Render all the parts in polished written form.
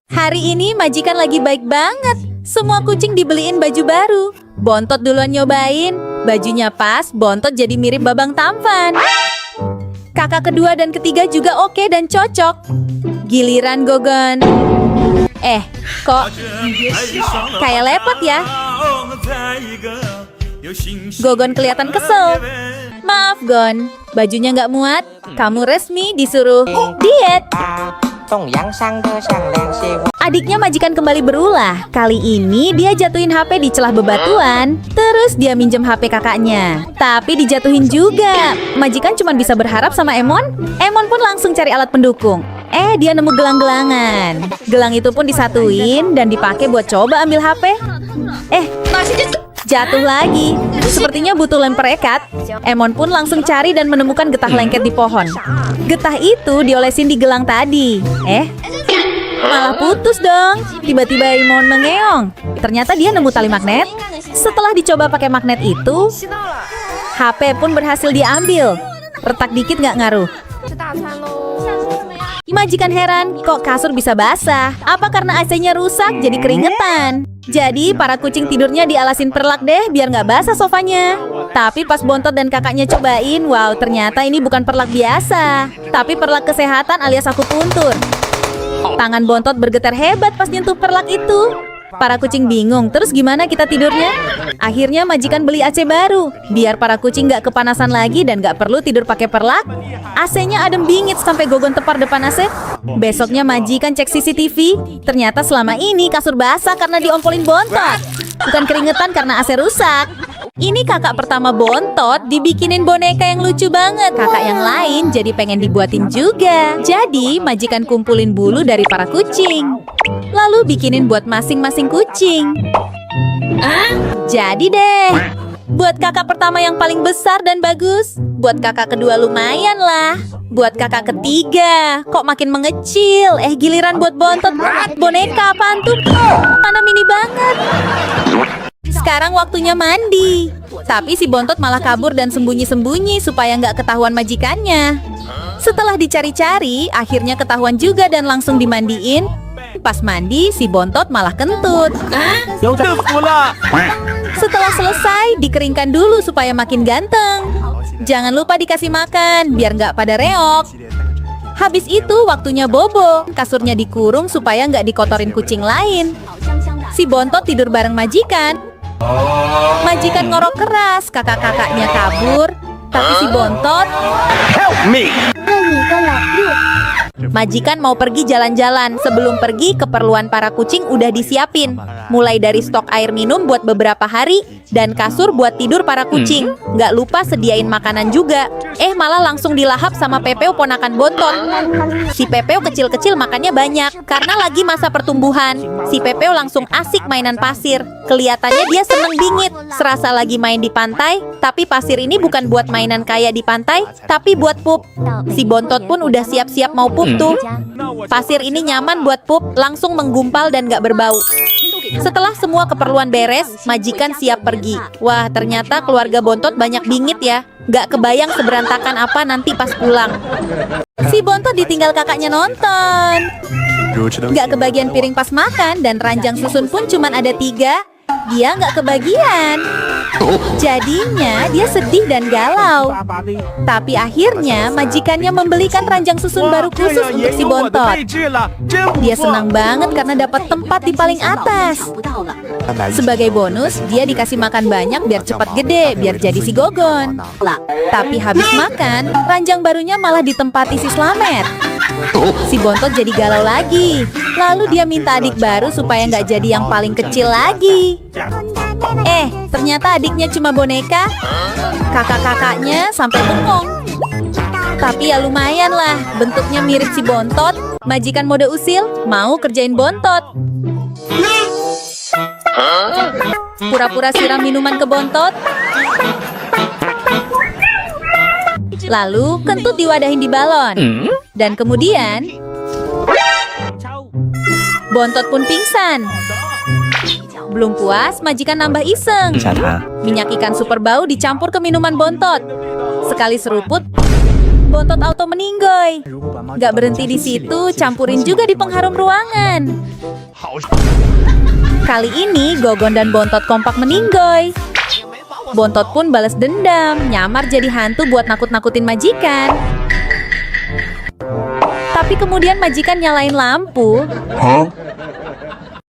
Hari ini majikan lagi baik banget. Semua kucing dibeliin baju baru. Bontot duluan nyobain. Bajunya pas, Bontot jadi mirip Babang Tampan. Kakak kedua dan ketiga juga oke dan cocok. Giliran Gogon. Kok kayak lepot ya? Gogon kelihatan kesel. Maaf Gon, bajunya nggak muat. Kamu resmi disuruh diet. Adiknya majikan kembali berulah. Kali ini dia jatuhin HP di celah bebatuan. Terus dia minjem HP kakaknya. Tapi dijatuhin juga. Majikan cuma bisa berharap sama Emon. Emon pun langsung cari alat pendukung. Dia nemu gelang-gelangan. Gelang itu pun disatuin dan dipakai buat coba ambil HP. Jatuh lagi. Sepertinya butuh lem perekat. Emon pun langsung cari dan menemukan getah lengket di pohon. Getah itu diolesin di gelang tadi. Malah putus dong. Tiba-tiba Emon mengeong. Ternyata dia nemu tali magnet. Setelah dicoba pakai magnet itu, HP pun berhasil diambil. Retak dikit nggak ngaruh. Majikan heran, kok kasur bisa basah? Apa karena AC-nya rusak jadi keringetan? Jadi para kucing tidurnya dialasin perlak deh biar nggak basah sofanya. Tapi pas Bontot dan kakaknya cobain, wow ternyata ini bukan perlak biasa. Tapi perlak kesehatan alias akupuntur. Tangan Bontot bergetar hebat pas nyentuh perlak itu. Para kucing bingung, terus gimana kita tidurnya? Akhirnya majikan beli AC baru, biar para kucing nggak kepanasan lagi dan nggak perlu tidur pakai perlak. AC-nya adem bingit sampai Gogon tepar depan AC. Besoknya majikan cek CCTV, ternyata selama ini kasur basah karena diompolin Bontot. Bukan keringetan karena AC rusak. Ini kakak pertama Bontot dibikinin boneka yang lucu banget. Kakak yang lain jadi pengen dibuatin juga. Jadi majikan kumpulin bulu dari para kucing. Lalu bikinin buat masing-masing kucing. Jadi deh. Buat kakak pertama yang paling besar dan bagus. Buat kakak kedua lumayan lah. Buat kakak ketiga kok makin mengecil. Giliran buat Bontot. Boneka apaan tuh? Mana mini banget. Sekarang waktunya mandi. Tapi si Bontot malah kabur dan sembunyi-sembunyi supaya nggak ketahuan majikannya. Setelah dicari-cari, akhirnya ketahuan juga dan langsung dimandiin. Pas mandi, si Bontot malah kentut. Setelah selesai, dikeringkan dulu supaya makin ganteng. Jangan lupa dikasih makan, biar nggak pada reok. Habis itu waktunya bobo. Kasurnya dikurung supaya nggak dikotorin kucing lain. Si Bontot tidur bareng majikan. Majikan ngorok keras, kakak-kakaknya kabur. Tapi si Bontot majikan mau pergi jalan-jalan. Sebelum pergi, keperluan para kucing udah disiapin. Mulai dari stok air minum buat beberapa hari dan kasur buat tidur para kucing. Nggak lupa sediain makanan juga. Malah langsung dilahap sama Pepeo ponakan Bontot. Si Pepeo kecil-kecil makannya banyak karena lagi masa pertumbuhan. Si Pepeo langsung asik mainan pasir. Kelihatannya dia seneng bingit. Serasa lagi main di pantai. Tapi pasir ini bukan buat mainan kayak di pantai, tapi buat pup. Si Bontot pun udah siap-siap mau pup tuh. Pasir ini nyaman buat pup, langsung menggumpal dan gak berbau. Setelah semua keperluan beres, majikan siap pergi. Wah, ternyata keluarga Bontot banyak bingit ya. Gak kebayang seberantakan apa nanti pas pulang. Si Bontot ditinggal kakaknya nonton. Gak kebagian piring pas makan dan ranjang susun pun cuman ada 3. Dia nggak kebagian. Jadinya dia sedih dan galau. Tapi akhirnya majikannya membelikan ranjang susun baru khusus untuk si Bontot. Dia senang banget karena dapat tempat di paling atas. Sebagai bonus, dia dikasih makan banyak biar cepat gede, biar jadi si Gogon. Tapi habis makan, ranjang barunya malah ditempati si Slamet. Si Bontot jadi galau lagi. Lalu dia minta adik baru supaya nggak jadi yang paling kecil lagi. Ternyata adiknya cuma boneka. Kakak-kakaknya sampai bengong. Tapi ya lumayan lah, bentuknya mirip si Bontot. Majikan mode usil mau kerjain Bontot. Pura-pura siram minuman ke Bontot. Lalu kentut diwadahin di balon. Dan kemudian Bontot pun pingsan. Belum puas, majikan nambah iseng. Minyak ikan super bau dicampur ke minuman Bontot. Sekali seruput, Bontot auto meninggoy. Gak berhenti di situ, campurin juga di pengharum ruangan. Kali ini Gogon dan Bontot kompak meninggoy. Bontot pun balas dendam, nyamar jadi hantu buat nakut-nakutin majikan. Tapi kemudian majikan nyalain lampu.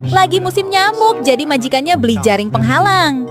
Lagi musim nyamuk, jadi majikannya beli jaring penghalang.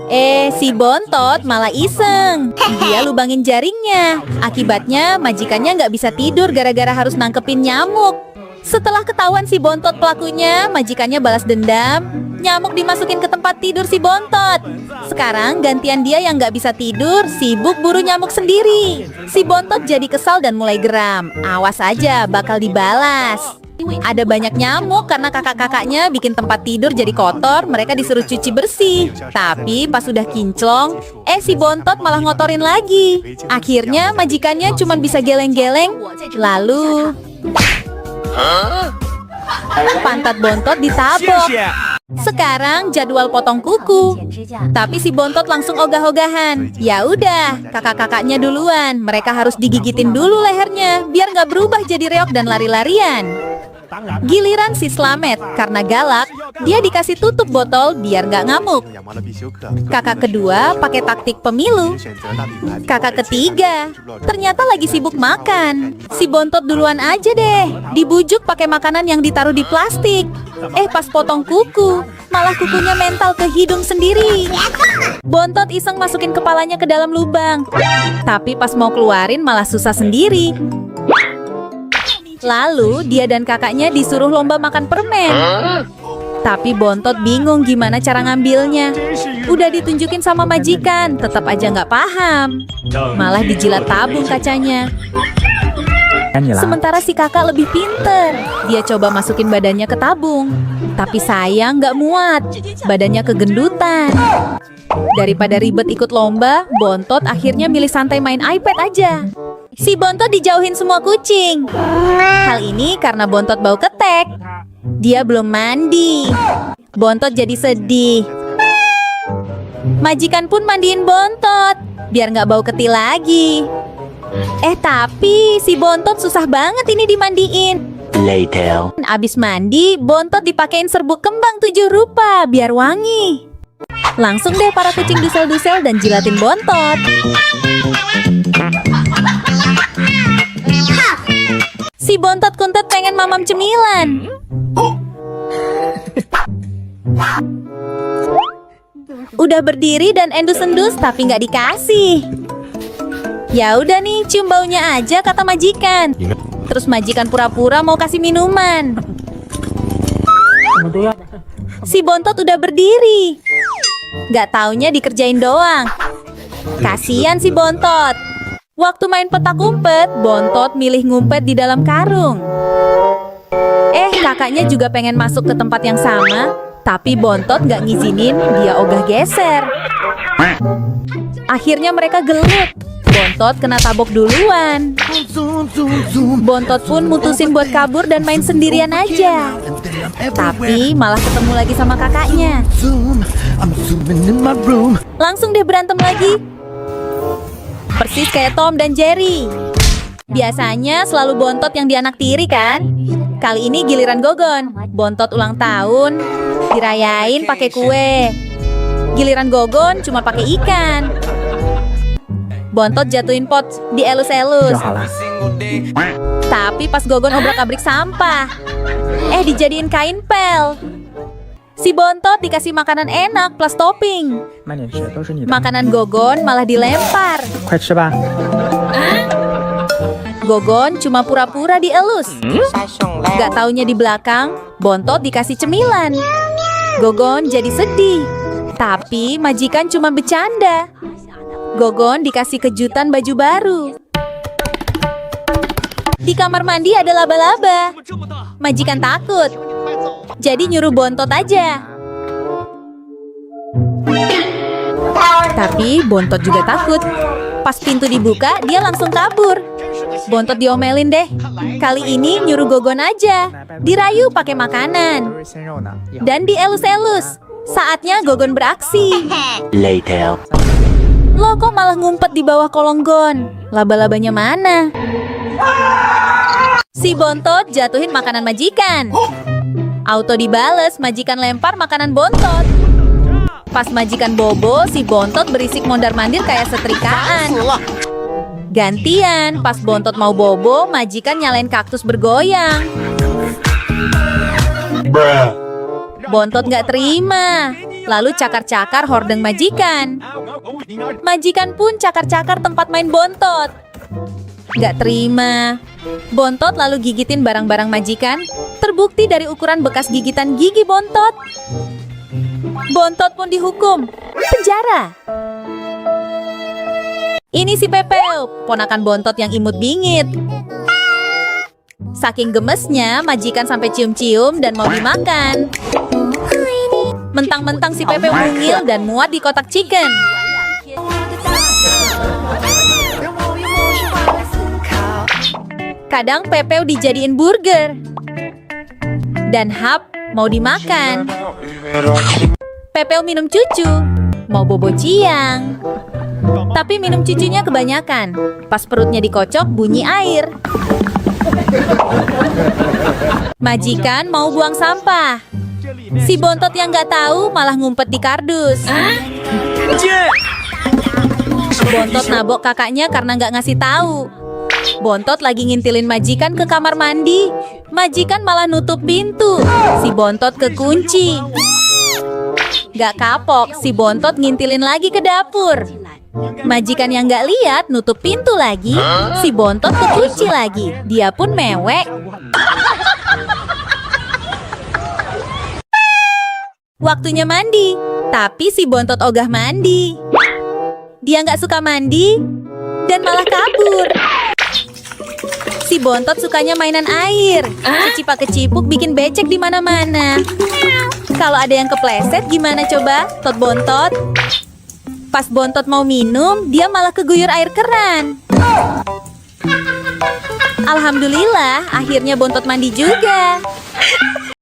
Si Bontot malah iseng. Dia lubangin jaringnya. Akibatnya majikannya nggak bisa tidur gara-gara harus nangkepin nyamuk. Setelah ketahuan si Bontot pelakunya, majikannya balas dendam. Nyamuk dimasukin ke tempat tidur si Bontot. Sekarang gantian dia yang nggak bisa tidur, sibuk buru nyamuk sendiri. Si Bontot jadi kesal dan mulai geram. Awas aja, bakal dibalas. Ada banyak nyamuk karena kakak-kakaknya bikin tempat tidur jadi kotor, mereka disuruh cuci bersih. Tapi pas sudah kinclong, si Bontot malah ngotorin lagi. Akhirnya majikannya cuma bisa geleng-geleng, lalu pantat Bontot ditabok. Sekarang jadwal potong kuku. Tapi si Bontot langsung ogah-ogahan. Ya udah, kakak-kakaknya duluan. Mereka harus digigitin dulu lehernya biar nggak berubah jadi reok dan lari-larian. Giliran si Slamet, karena galak, dia dikasih tutup botol biar nggak ngamuk. Kakak kedua pakai taktik pemilu. Kakak ketiga ternyata lagi sibuk makan. Si Bontot duluan aja deh, dibujuk pakai makanan yang ditaruh di plastik. Pas potong kuku, malah kukunya mental ke hidung sendiri. Bontot iseng masukin kepalanya ke dalam lubang. Tapi pas mau keluarin malah susah sendiri. Lalu dia dan kakaknya disuruh lomba makan permen. Tapi Bontot bingung gimana cara ngambilnya. Udah ditunjukin sama majikan, tetap aja nggak paham. Malah dijilat tabung kacanya. Sementara si kakak lebih pinter. Dia coba masukin badannya ke tabung. Tapi sayang nggak muat. Badannya kegendutan. Daripada ribet ikut lomba, Bontot akhirnya milih santai main iPad aja. Si Bontot dijauhin semua kucing. Hal ini karena Bontot bau ketek. Dia belum mandi. Bontot jadi sedih. Majikan pun mandiin Bontot biar nggak bau ketil lagi. Tapi si Bontot susah banget ini dimandiin. Later. Abis mandi, Bontot dipakein serbuk kembang 7 rupa biar wangi. Langsung deh para kucing dusel-dusel dan jilatin Bontot. Si Bontot kuntet pengen mamam cemilan. Udah berdiri dan endus-endus tapi nggak dikasih. Ya udah nih, cium baunya aja kata majikan. Terus majikan pura-pura mau kasih minuman. Si Bontot udah berdiri. Nggak taunya dikerjain doang. Kasian si Bontot. Waktu main petak umpet, Bontot milih ngumpet di dalam karung. Kakaknya juga pengen masuk ke tempat yang sama, tapi Bontot nggak ngizinin, dia ogah geser. Akhirnya mereka gelut. Bontot kena tabok duluan. Bontot pun mutusin buat kabur dan main sendirian aja. Tapi malah ketemu lagi sama kakaknya. Langsung deh berantem lagi. Persis kayak Tom dan Jerry. Biasanya selalu Bontot yang dianaktiri kan? Kali ini giliran Gogon. Bontot ulang tahun, dirayain pakai kue. Giliran Gogon cuma pakai ikan. Bontot jatuhin pot di elus-elus. Tapi pas Gogon obrak-abrik sampah. Dijadiin kain pel. Si Bontot dikasih makanan enak plus topping. Makanan Gogon malah dilempar. Gogon cuma pura-pura dielus. Gak taunya di belakang, Bontot dikasih cemilan. Gogon jadi sedih. Tapi majikan cuma bercanda. Gogon dikasih kejutan baju baru. Di kamar mandi ada laba-laba. Majikan takut. Jadi nyuruh Bontot aja. Tapi Bontot juga takut. Pas pintu dibuka, dia langsung kabur. Bontot diomelin deh. Kali ini nyuruh Gogon aja. Dirayu pakai makanan. Dan dielus-elus. Saatnya Gogon beraksi. Later. Lo kok malah ngumpet di bawah kolong Gon? Laba-labanya mana? Si Bontot jatuhin makanan majikan. Auto dibales, majikan lempar makanan Bontot. Pas majikan bobo, si Bontot berisik mondar-mandir kayak setrikaan. Gantian, pas Bontot mau bobo, majikan nyalain kaktus bergoyang. Bontot nggak terima, lalu cakar-cakar hordeng majikan. Majikan pun cakar-cakar tempat main Bontot. Nggak terima. Bontot lalu gigitin barang-barang majikan. Terbukti dari ukuran bekas gigitan gigi Bontot. Bontot pun dihukum. Penjara. Ini si Pepeo, ponakan Bontot yang imut bingit. Saking gemesnya, majikan sampai cium-cium dan mau dimakan. Mentang-mentang si Pepeo mungil dan muat di kotak chicken. Kadang Pepeo dijadiin burger. Dan Hap mau dimakan. Pepeo minum cucu, mau bobo ciang. Tapi minum cucunya kebanyakan. Pas perutnya dikocok, bunyi air. Majikan mau buang sampah. Si Bontot yang nggak tahu malah ngumpet di kardus. Bontot nabok kakaknya karena nggak ngasih tahu. Bontot lagi ngintilin majikan ke kamar mandi. Majikan malah nutup pintu. Si Bontot kekunci. Gak kapok, si Bontot ngintilin lagi ke dapur. Majikan yang gak lihat nutup pintu lagi. Si Bontot kekunci lagi. Dia pun mewek. Waktunya mandi. Tapi si Bontot ogah mandi. Dia gak suka mandi dan malah kabur. Si Bontot sukanya mainan air. Kecipak-kecipuk bikin becek di mana-mana. Kalau ada yang kepleset gimana coba, Tot Bontot? Pas Bontot mau minum, dia malah keguyur air keran. Alhamdulillah, akhirnya Bontot mandi juga.